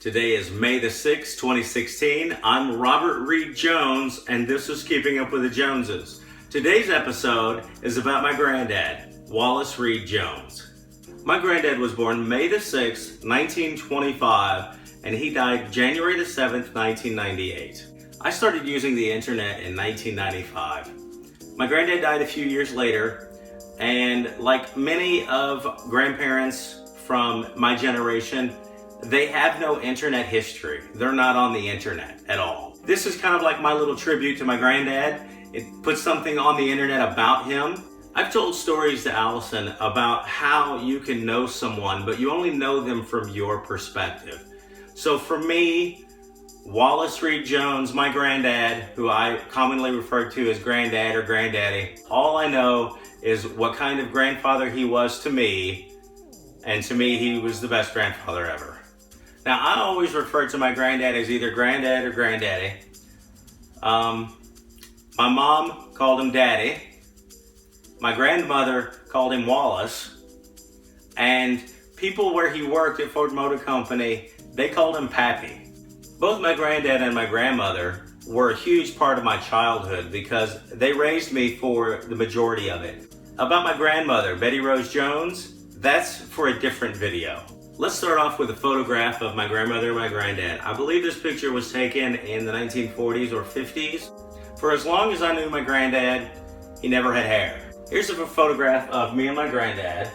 Today is May the 6th, 2016. I'm Robert Reid Jones, and this is Keeping Up with the Joneses. Today's episode is about my granddad, Wallace Reid Jones. My granddad was born May the 6th, 1925, and he died January the 7th, 1998. I started using the internet in 1995. My granddad died a few years later, and like many of grandparents from my generation, they have no internet history. They're not on the internet at all. This is kind of like my little tribute to my granddad. It puts something on the internet about him. I've told stories to Allyson about how you can know someone, but you only know them from your perspective. So for me, Wallace Reid Jones, my granddad, who I commonly refer to as Granddad or Granddaddy, all I know is what kind of grandfather he was to me, and to me, he was the best grandfather ever. Now, I always refer to my granddad as either Granddad or Granddaddy. My mom called him Daddy. My grandmother called him Wallace. And people where he worked at Ford Motor Company, they called him Pappy. Both my granddad and my grandmother were a huge part of my childhood because they raised me for the majority of it. About my grandmother, Bettie Rose Jones, that's for a different video. Let's start off with a photograph of my grandmother and my granddad. I believe this picture was taken in the 1940s or 50s. For as long as I knew my granddad, he never had hair. Here's a photograph of me and my granddad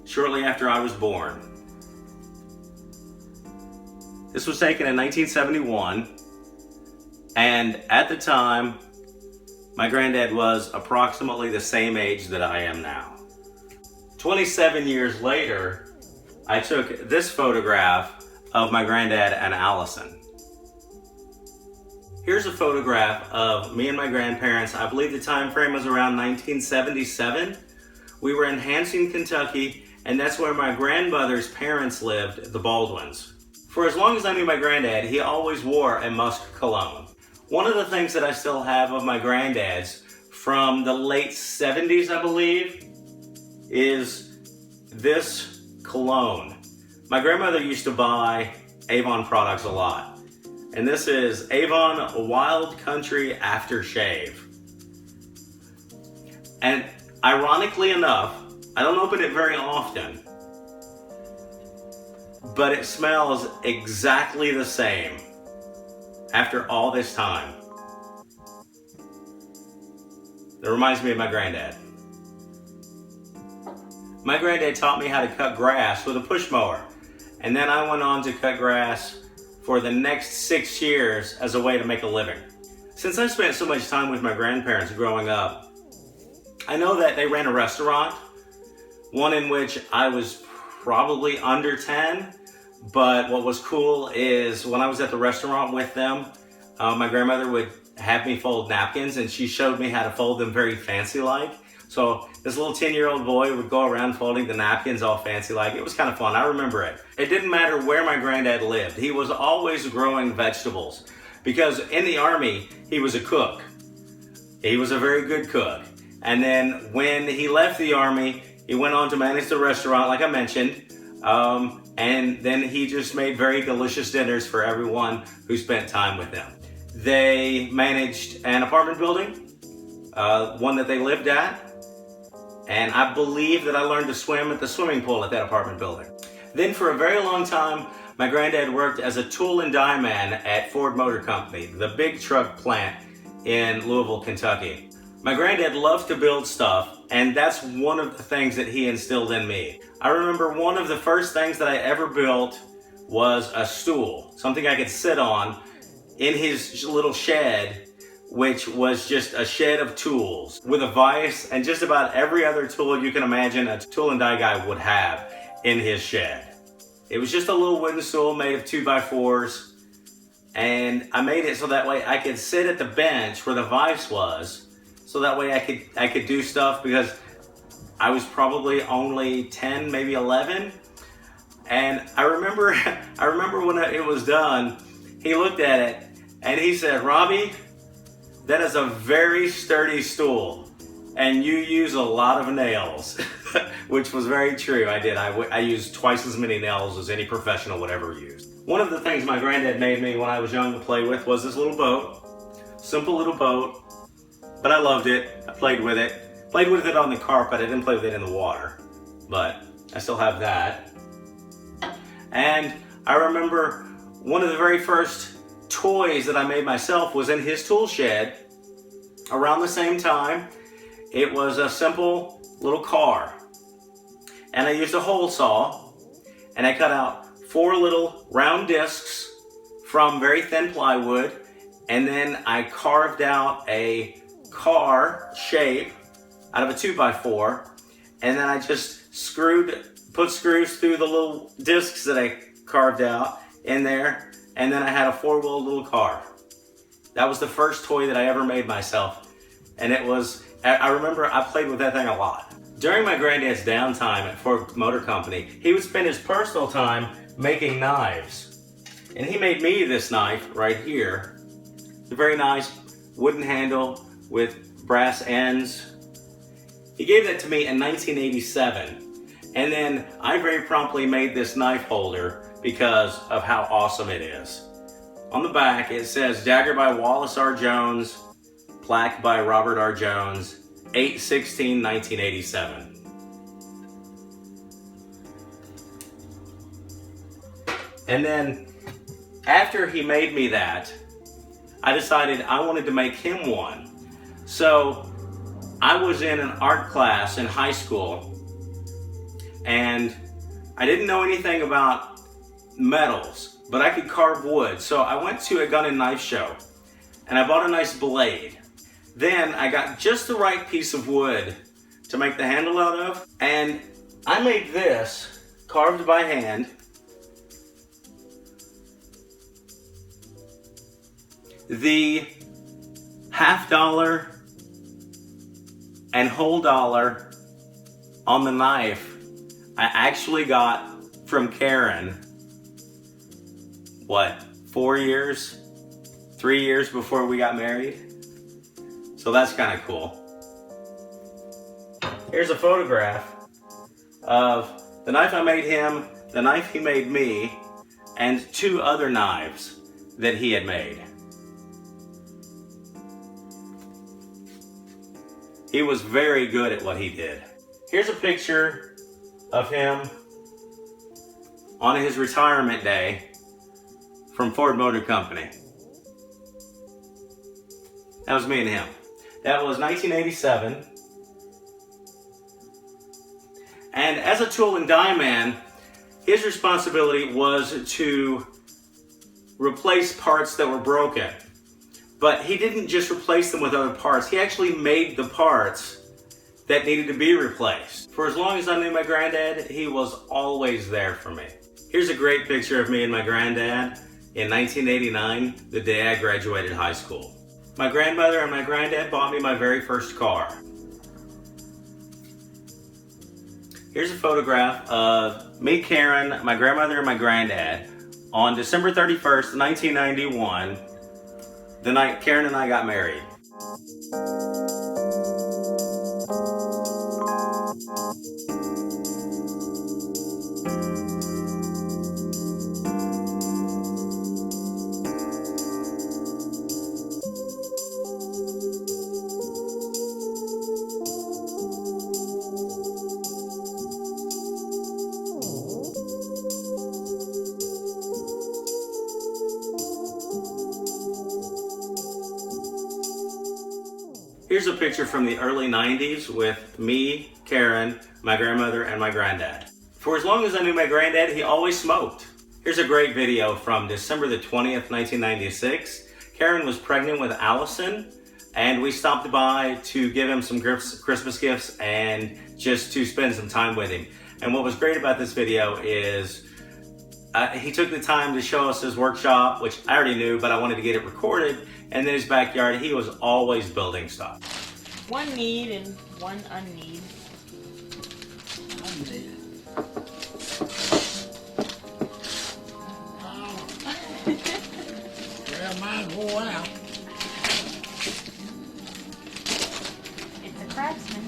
shortly after I was born. This was taken in 1971, and at the time, my granddad was approximately the same age that I am now. 27 years later, I took this photograph of my granddad and Allyson. Here's a photograph of me and my grandparents. I believe the time frame was around 1977. We were in Hansing, Kentucky, and that's where my grandmother's parents lived, the Baldwins. For as long as I knew my granddad, he always wore a musk cologne. One of the things that I still have of my granddad's from the late 70s, I believe, is this cologne. My grandmother used to buy Avon products a lot. And this is Avon Wild Country Aftershave. And ironically enough, I don't open it very often, but it smells exactly the same after all this time. It reminds me of my granddad. My granddad taught me how to cut grass with a push mower, and then I went on to cut grass for the next 6 years as a way to make a living. Since I spent so much time with my grandparents growing up, I know that they ran a restaurant, one in which I was probably under 10, but what was cool is when I was at the restaurant with them, my grandmother would have me fold napkins, and she showed me how to fold them very fancy-like. So this little 10-year-old boy would go around folding the napkins all fancy-like. It was kind of fun. I remember it. It didn't matter where my granddad lived. He was always growing vegetables because in the Army, he was a cook. He was a very good cook. And then when he left the Army, he went on to manage the restaurant, like I mentioned. And then he just made very delicious dinners for everyone who spent time with him. They managed an apartment building, one that they lived at. And I believe that I learned to swim at the swimming pool at that apartment building. Then for a very long time, my granddad worked as a tool and die man at Ford Motor Company, the big truck plant in Louisville, Kentucky. My granddad loved to build stuff, and that's one of the things that he instilled in me. I remember one of the first things that I ever built was a stool, something I could sit on in his little shed, which was just a shed of tools with a vise and just about every other tool you can imagine a tool and die guy would have in his shed. It was just a little wooden stool made of 2x4s, and I made it so that way I could sit at the bench where the vise was, so that way I could do stuff because I was probably only 10, maybe 11. And I remember when it was done, he looked at it and he said, "Robbie, that is a very sturdy stool, and you use a lot of nails." which was very true. I did. I used twice as many nails as any professional would ever use. One of the things my granddad made me when I was young to play with was this little boat. Simple little boat, but I loved it. I played with it. Played with it on the carpet. I didn't play with it in the water, but I still have that. And I remember one of the very first toys that I made myself was in his tool shed around the same time. It was a simple little car. And I used a hole saw and I cut out 4 little round discs from very thin plywood, and then I carved out a car shape out of a 2x4, and then I just put screws through the little discs that I carved out in there, and then I had a 4-wheel little car. That was the first toy that I ever made myself, and I remember I played with that thing a lot. During my granddad's downtime at Ford Motor Company, he would spend his personal time making knives. And he made me this knife right here. It's a very nice wooden handle with brass ends. He gave that to me in 1987. And then I very promptly made this knife holder because of how awesome it is. On the back it says Dagger by Wallace R. Jones, plaque by Robert R. Jones, 8/16/1987. And then after he made me that, I decided I wanted to make him one. So I was in an art class in high school and I didn't know anything about metals, but I could carve wood. So I went to a gun and knife show and I bought a nice blade. Then I got just the right piece of wood to make the handle out of, and I made this, carved by hand. The $50 and whole dollar on the knife I actually got from Karen, 3 years before we got married? So that's kind of cool. Here's a photograph of the knife I made him, the knife he made me, and 2 other knives that he had made. He was very good at what he did. Here's a picture of him on his retirement day from Ford Motor Company. That was me and him. That was 1987. And as a tool and die man, his responsibility was to replace parts that were broken. But he didn't just replace them with other parts. He actually made the parts that needed to be replaced. For as long as I knew my granddad, he was always there for me. Here's a great picture of me and my granddad in 1989, the day I graduated high school. My grandmother and my granddad bought me my very first car. Here's a photograph of me, Karen, my grandmother, and my granddad on December 31st, 1991, the night Karen and I got married. Here's a picture from the early 90s with me, Karen, my grandmother, and my granddad. For as long as I knew my granddad, he always smoked. Here's a great video from December the 20th, 1996. Karen was pregnant with Allyson, and we stopped by to give him some Christmas gifts and just to spend some time with him. And what was great about this video is he took the time to show us his workshop, which I already knew, but I wanted to get it recorded. And then his backyard, he was always building stuff. One need and one unneed. Unneed. Oh. Well, mine wore out. It's a craftsman.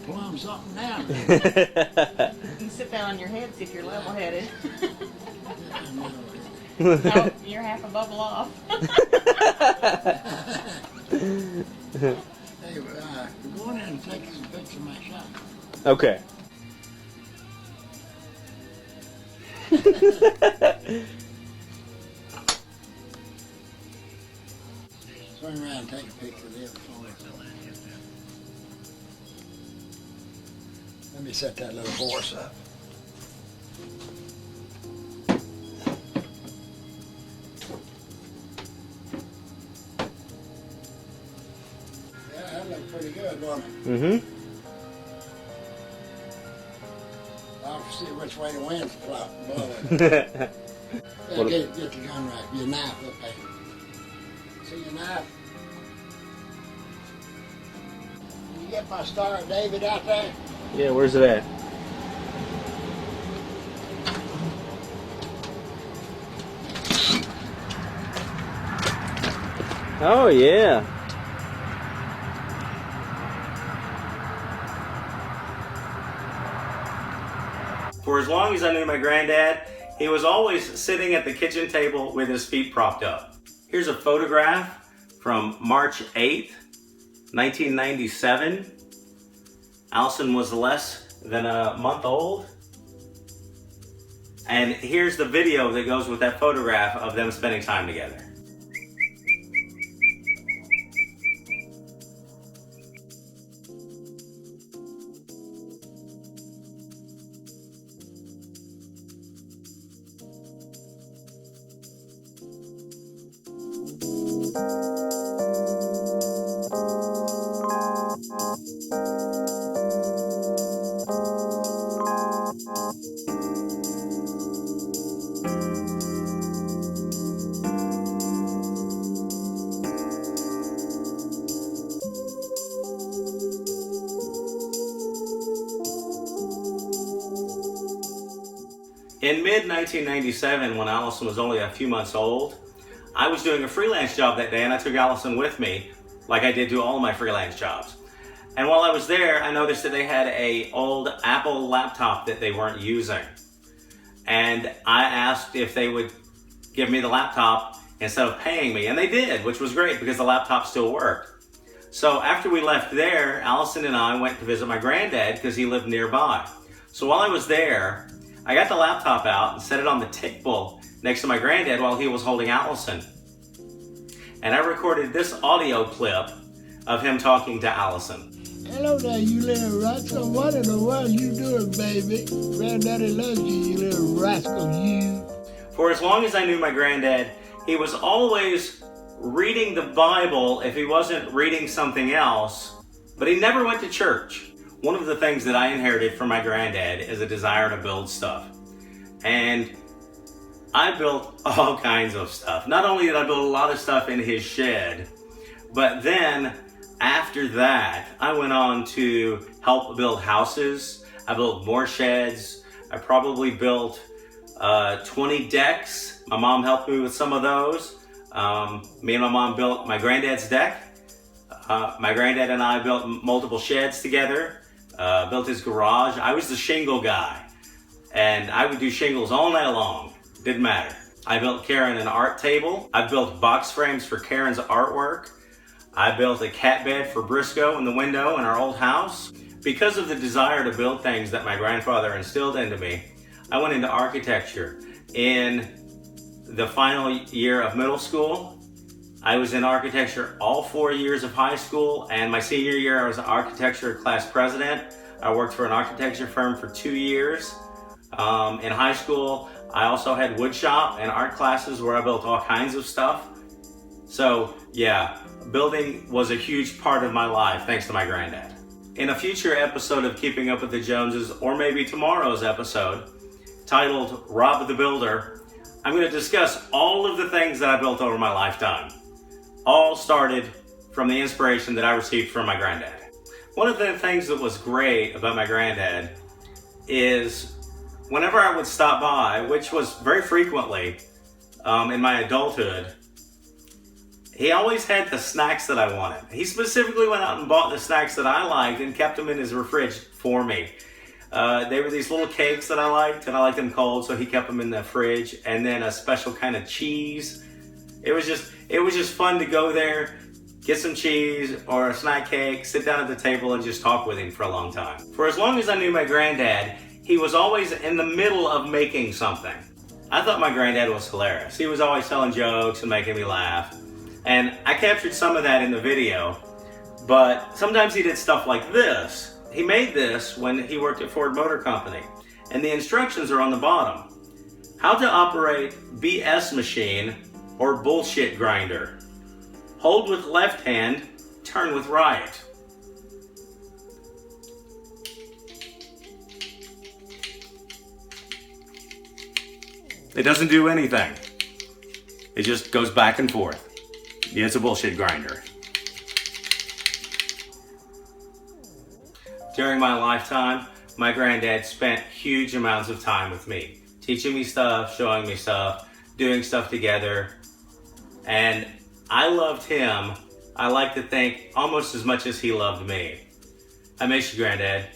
plumb something down. You can sit down on your head, see if you're level-headed. No, you're half a bubble off. Hey, go in and take some pictures of my shop. Okay. Swing around and take a picture of the other phone. Let me set that little horse up. Yeah, that looked pretty good, wasn't it? Mm-hmm. I'll see which way the wind's blowing. Yeah, What- get the gun right. Your knife up there. See your knife? Can you get my Star of David out there? Yeah, where's it at? Oh, yeah. For as long as I knew my granddad, he was always sitting at the kitchen table with his feet propped up. Here's a photograph from March 8th, 1997. Allyson was less than a month old. And here's the video that goes with that photograph of them spending time together. In mid-1997, when Allyson was only a few months old, I was doing a freelance job that day and I took Allyson with me, like I did to all of my freelance jobs. And while I was there, I noticed that they had an old Apple laptop that they weren't using. And I asked if they would give me the laptop instead of paying me, and they did, which was great because the laptop still worked. So after we left there, Allyson and I went to visit my granddad because he lived nearby. So while I was there, I got the laptop out and set it on the table next to my granddad while he was holding Allyson. And I recorded this audio clip of him talking to Allyson. Hello there, you little rascal. What in the world you doing, baby? Granddaddy loves you, you little rascal, you. For as long as I knew my granddad, he was always reading the Bible if he wasn't reading something else, but he never went to church. One of the things that I inherited from my granddad is a desire to build stuff. And I built all kinds of stuff. Not only did I build a lot of stuff in his shed, but then after that, I went on to help build houses. I built more sheds. I probably built 20 decks. My mom helped me with some of those. Me and my mom built my granddad's deck. My granddad and I built multiple sheds together. Built his garage. I was the shingle guy, and I would do shingles all night long. Didn't matter. I built Karen an art table. I built box frames for Karen's artwork. I built a cat bed for Briscoe in the window in our old house. Because of the desire to build things that my grandfather instilled into me, I went into architecture. In the final year of middle school, I was in architecture all 4 years of high school, and my senior year I was an architecture class president. I worked for an architecture firm for 2 years. In high school, I also had wood shop and art classes where I built all kinds of stuff. So yeah, building was a huge part of my life thanks to my granddad. In a future episode of Keeping Up with the Joneses, or maybe tomorrow's episode, titled Rob the Builder, I'm going to discuss all of the things that I built over my lifetime. All started from the inspiration that I received from my granddad. One of the things that was great about my granddad is whenever I would stop by, which was very frequently in my adulthood, He always had the snacks that I wanted. He specifically went out and bought the snacks that I liked and kept them in his fridge for me. They were these little cakes that I liked, and I liked them cold, so he kept them in the fridge. And then a special kind of cheese. It was just fun to go there, get some cheese or a snack cake, sit down at the table and just talk with him for a long time. For as long as I knew my granddad, he was always in the middle of making something. I thought my granddad was hilarious. He was always telling jokes and making me laugh. And I captured some of that in the video, but sometimes he did stuff like this. He made this when he worked at Ford Motor Company, and the instructions are on the bottom. How to operate BS machine or bullshit grinder. Hold with left hand, turn with right. It doesn't do anything. It just goes back and forth. Yeah, it's a bullshit grinder. During my lifetime, my granddad spent huge amounts of time with me, teaching me stuff, showing me stuff, doing stuff together. And I loved him, I like to think, almost as much as he loved me. I miss you, Granddad.